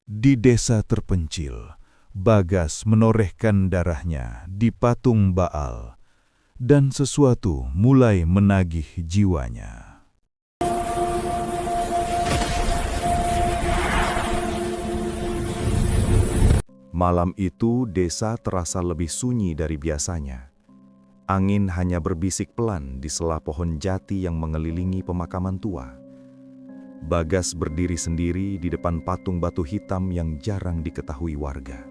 Di desa terpencil, Bagas menorehkan darahnya di patung Baal, dan sesuatu mulai menagih jiwanya. Malam itu desa terasa lebih sunyi dari biasanya. Angin hanya berbisik pelan di sela pohon jati yang mengelilingi pemakaman tua. Bagas berdiri sendiri di depan patung batu hitam yang jarang diketahui warga.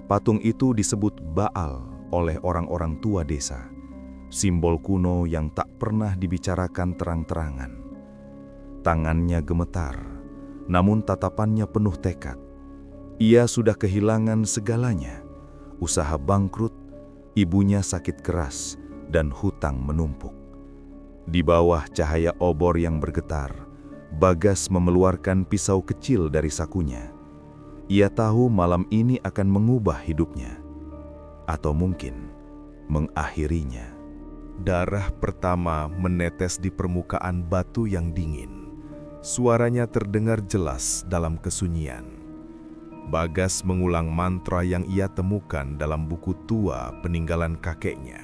Patung itu disebut Baal oleh orang-orang tua desa, simbol kuno yang tak pernah dibicarakan terang-terangan. Tangannya gemetar, namun tatapannya penuh tekad. Ia sudah kehilangan segalanya, usaha bangkrut, ibunya sakit keras, dan hutang menumpuk. Di bawah cahaya obor yang bergetar, Bagas mengeluarkan pisau kecil dari sakunya. Ia tahu malam ini akan mengubah hidupnya, atau mungkin mengakhirinya. Darah pertama menetes di permukaan batu yang dingin. Suaranya terdengar jelas dalam kesunyian. Bagas mengulang mantra yang ia temukan dalam buku tua peninggalan kakeknya.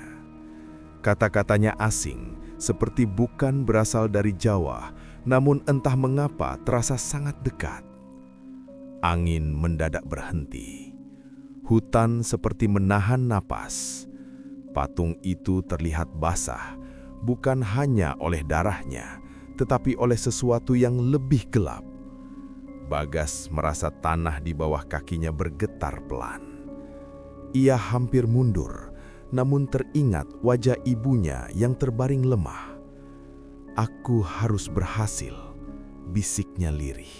Kata-katanya asing, seperti bukan berasal dari Jawa, namun entah mengapa terasa sangat dekat. Angin mendadak berhenti. Hutan seperti menahan napas. Patung itu terlihat basah, bukan hanya oleh darahnya, tetapi oleh sesuatu yang lebih gelap. Bagas merasa tanah di bawah kakinya bergetar pelan. Ia hampir mundur, namun teringat wajah ibunya yang terbaring lemah. "Aku harus berhasil," bisiknya lirih.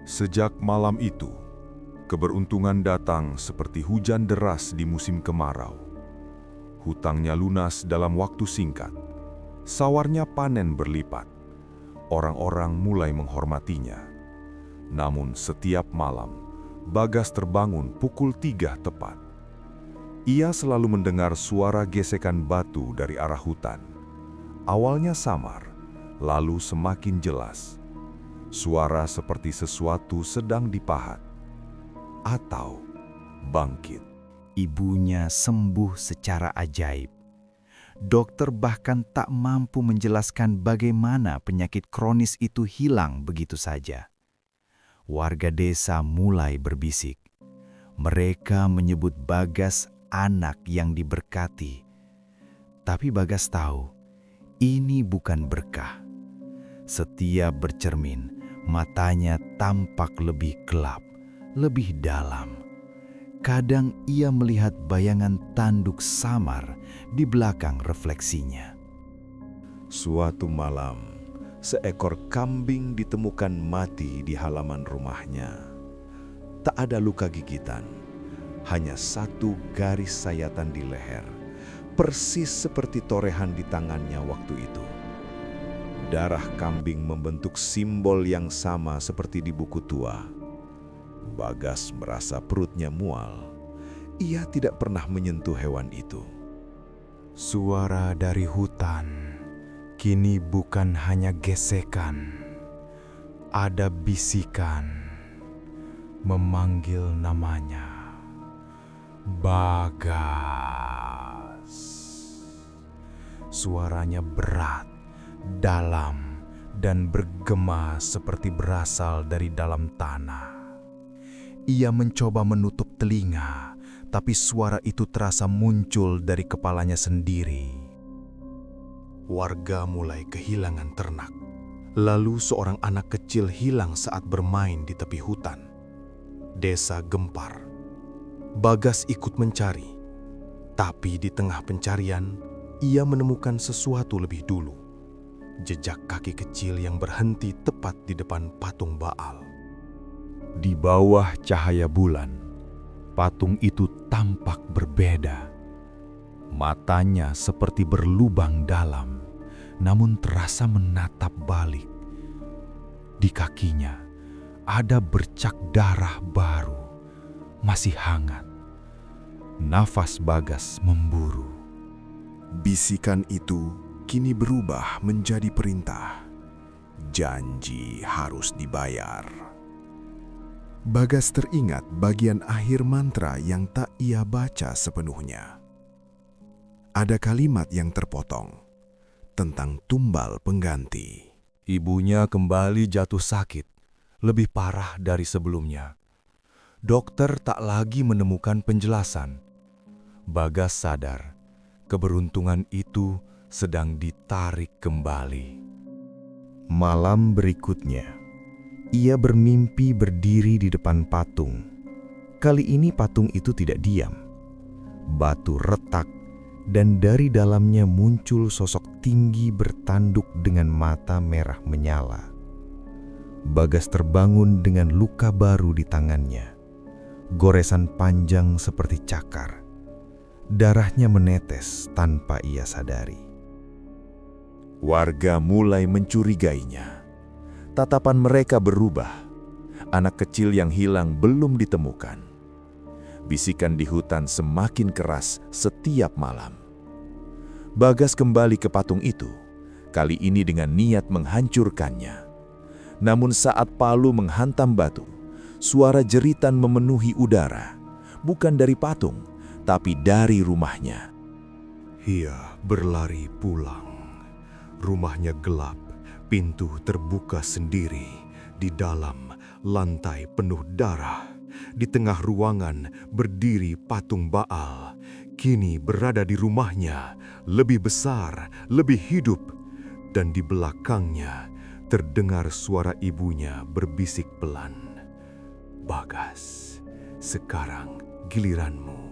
Sejak malam itu, keberuntungan datang seperti hujan deras di musim kemarau. Hutangnya lunas dalam waktu singkat. Sawarnya panen berlipat. Orang-orang mulai menghormatinya. Namun setiap malam, Bagas terbangun pukul 3 tepat. Ia selalu mendengar suara gesekan batu dari arah hutan. Awalnya samar, lalu semakin jelas. Suara seperti sesuatu sedang dipahat atau bangkit. Ibunya sembuh secara ajaib. Dokter bahkan tak mampu menjelaskan bagaimana penyakit kronis itu hilang begitu saja. Warga desa mulai berbisik. Mereka menyebut Bagas anak yang diberkati. Tapi Bagas tahu, ini bukan berkah. Setiap bercermin, matanya tampak lebih gelap, lebih dalam. Kadang ia melihat bayangan tanduk samar di belakang refleksinya. Suatu malam, seekor kambing ditemukan mati di halaman rumahnya. Tak ada luka gigitan, hanya satu garis sayatan di leher, persis seperti torehan di tangannya waktu itu. Darah kambing membentuk simbol yang sama seperti di buku tua. Bagas merasa perutnya mual. Ia tidak pernah menyentuh hewan itu. Suara dari hutan kini bukan hanya gesekan. Ada bisikan memanggil namanya. Bagas. Suaranya berat, dalam, dan bergema seperti berasal dari dalam tanah. Ia mencoba menutup telinga, tapi suara itu terasa muncul dari kepalanya sendiri. Warga mulai kehilangan ternak. Lalu seorang anak kecil hilang saat bermain di tepi hutan. Desa gempar. Bagas ikut mencari. Tapi di tengah pencarian, ia menemukan sesuatu lebih dulu. Jejak kaki kecil yang berhenti tepat di depan patung Baal. Di bawah cahaya bulan, patung itu tampak berbeda. Matanya seperti berlubang dalam, namun terasa menatap balik. Di kakinya ada bercak darah baru, masih hangat. Nafas Bagas memburu. Bisikan itu kini berubah menjadi perintah. Janji harus dibayar. Bagas teringat bagian akhir mantra yang tak ia baca sepenuhnya. Ada kalimat yang terpotong tentang tumbal pengganti. Ibunya kembali jatuh sakit, lebih parah dari sebelumnya. Dokter tak lagi menemukan penjelasan. Bagas sadar, keberuntungan itu sedang ditarik kembali. Malam berikutnya, ia bermimpi berdiri di depan patung. Kali ini patung itu tidak diam. Batu retak dan dari dalamnya muncul sosok tinggi bertanduk dengan mata merah menyala. Bagas terbangun dengan luka baru di tangannya. Goresan panjang seperti cakar. Darahnya menetes tanpa ia sadari. Warga mulai mencurigainya. Tatapan mereka berubah. Anak kecil yang hilang belum ditemukan. Bisikan di hutan semakin keras setiap malam. Bagas kembali ke patung itu, kali ini dengan niat menghancurkannya. Namun saat palu menghantam batu, suara jeritan memenuhi udara, bukan dari patung, tapi dari rumahnya. Ia berlari pulang. Rumahnya gelap, pintu terbuka sendiri. Di dalam, lantai penuh darah. Di tengah ruangan berdiri patung Baal. Kini berada di rumahnya, lebih besar, lebih hidup. Dan di belakangnya terdengar suara ibunya berbisik pelan. Bagas, sekarang giliranmu.